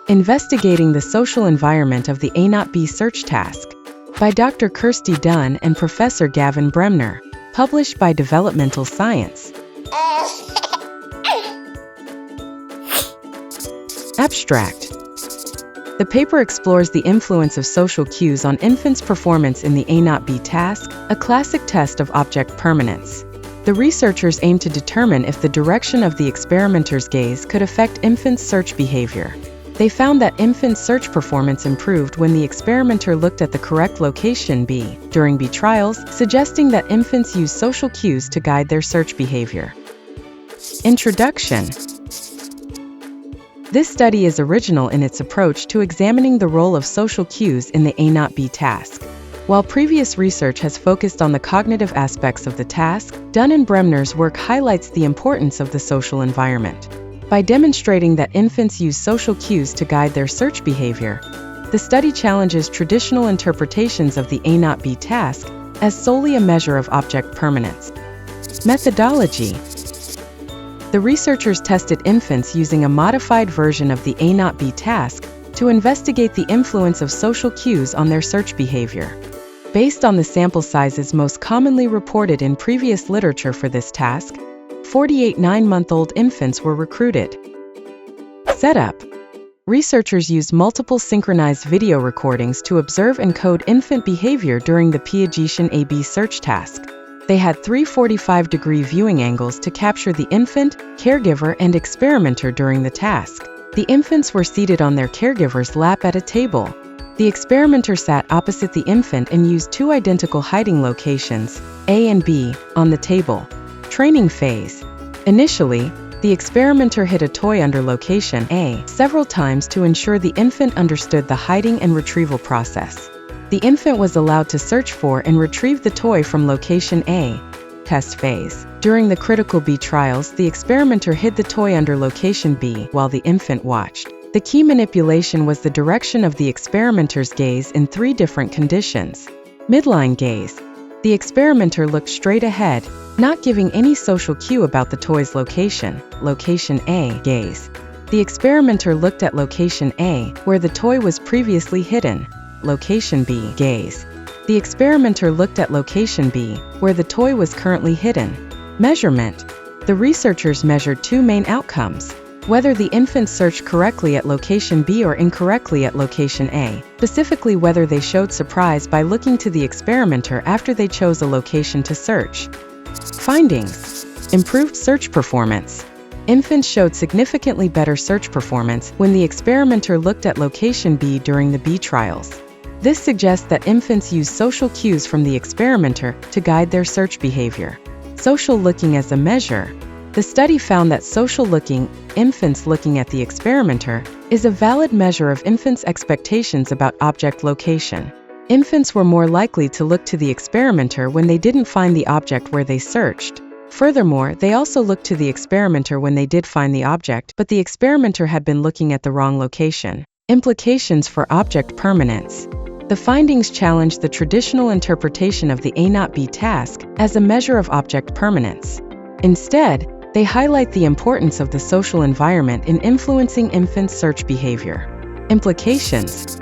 Investigating the Social Environment of the A-not-B Search Task by Dr. Kirsty Dunn and Professor Gavin Bremner, published by Developmental Science. Abstract. The paper explores the influence of social cues on infants' performance in the A-not-B task, a classic test of object permanence. The researchers aim to determine if the direction of the experimenter's gaze could affect infants' search behavior. They found that infants' search performance improved when the experimenter looked at the correct location B during B trials, suggesting that infants use social cues to guide their search behavior. Introduction. This study is original in its approach to examining the role of social cues in the A-not-B task. While previous research has focused on the cognitive aspects of the task, Dunn and Bremner's work highlights the importance of the social environment. By demonstrating that infants use social cues to guide their search behavior, the study challenges traditional interpretations of the A-not-B task as solely a measure of object permanence. Methodology. The researchers tested infants using a modified version of the A-not-B task to investigate the influence of social cues on their search behavior. Based on the sample sizes most commonly reported in previous literature for this task, 48 9-month-old infants were recruited. Setup. Researchers used multiple synchronized video recordings to observe and code infant behavior during the pediatrician A-B search task. They had 3 45-degree viewing angles to capture the infant, caregiver, and experimenter during the task. The infants were seated on their caregiver's lap at a table. The experimenter sat opposite the infant and used 2 identical hiding locations, A and B, on the table. Training phase. Initially, the experimenter hid a toy under location A several times to ensure the infant understood the hiding and retrieval process. The infant was allowed to search for and retrieve the toy from location A. Test phase. During the critical B trials, the experimenter hid the toy under location B while the infant watched. The key manipulation was the direction of the experimenter's gaze in 3 different conditions. Midline gaze. The experimenter looked straight ahead, not giving any social cue about the toy's location. Location A gaze. The experimenter looked at location A, where the toy was previously hidden. Location B gaze. The experimenter looked at location B, where the toy was currently hidden. Measurement. The researchers measured 2 main outcomes: whether the infants searched correctly at location B or incorrectly at location A, specifically whether they showed surprise by looking to the experimenter after they chose a location to search. Findings. Improved search performance. Infants showed significantly better search performance when the experimenter looked at location B during the B trials. This suggests that infants use social cues from the experimenter to guide their search behavior. Social looking as a measure. The study found that social looking, infants looking at the experimenter, is a valid measure of infants' expectations about object location. Infants were more likely to look to the experimenter when they didn't find the object where they searched. Furthermore, they also looked to the experimenter when they did find the object, but the experimenter had been looking at the wrong location. Implications for object permanence. The findings challenge the traditional interpretation of the A-not-B task as a measure of object permanence. Instead, they highlight the importance of the social environment in influencing infants' search behavior. Implications.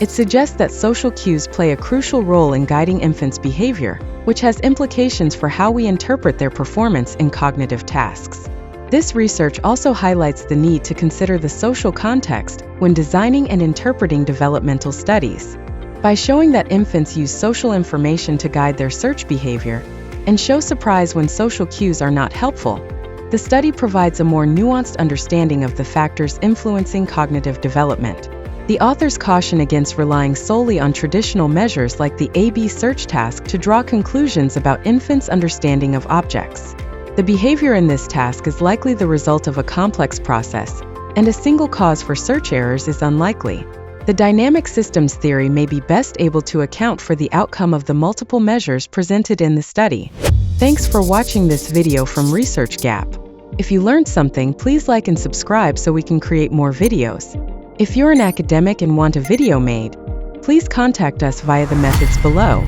It suggests that social cues play a crucial role in guiding infants' behavior, which has implications for how we interpret their performance in cognitive tasks. This research also highlights the need to consider the social context when designing and interpreting developmental studies. By showing that infants use social information to guide their search behavior, and show surprise when social cues are not helpful, the study provides a more nuanced understanding of the factors influencing cognitive development. The authors caution against relying solely on traditional measures like the A-B search task to draw conclusions about infants' understanding of objects. The behavior in this task is likely the result of a complex process, and a single cause for search errors is unlikely. The dynamic systems theory may be best able to account for the outcome of the multiple measures presented in the study. Thanks for watching this video from ResearchGap. If you learned something, please like and subscribe so we can create more videos. If you're an academic and want a video made, please contact us via the methods below.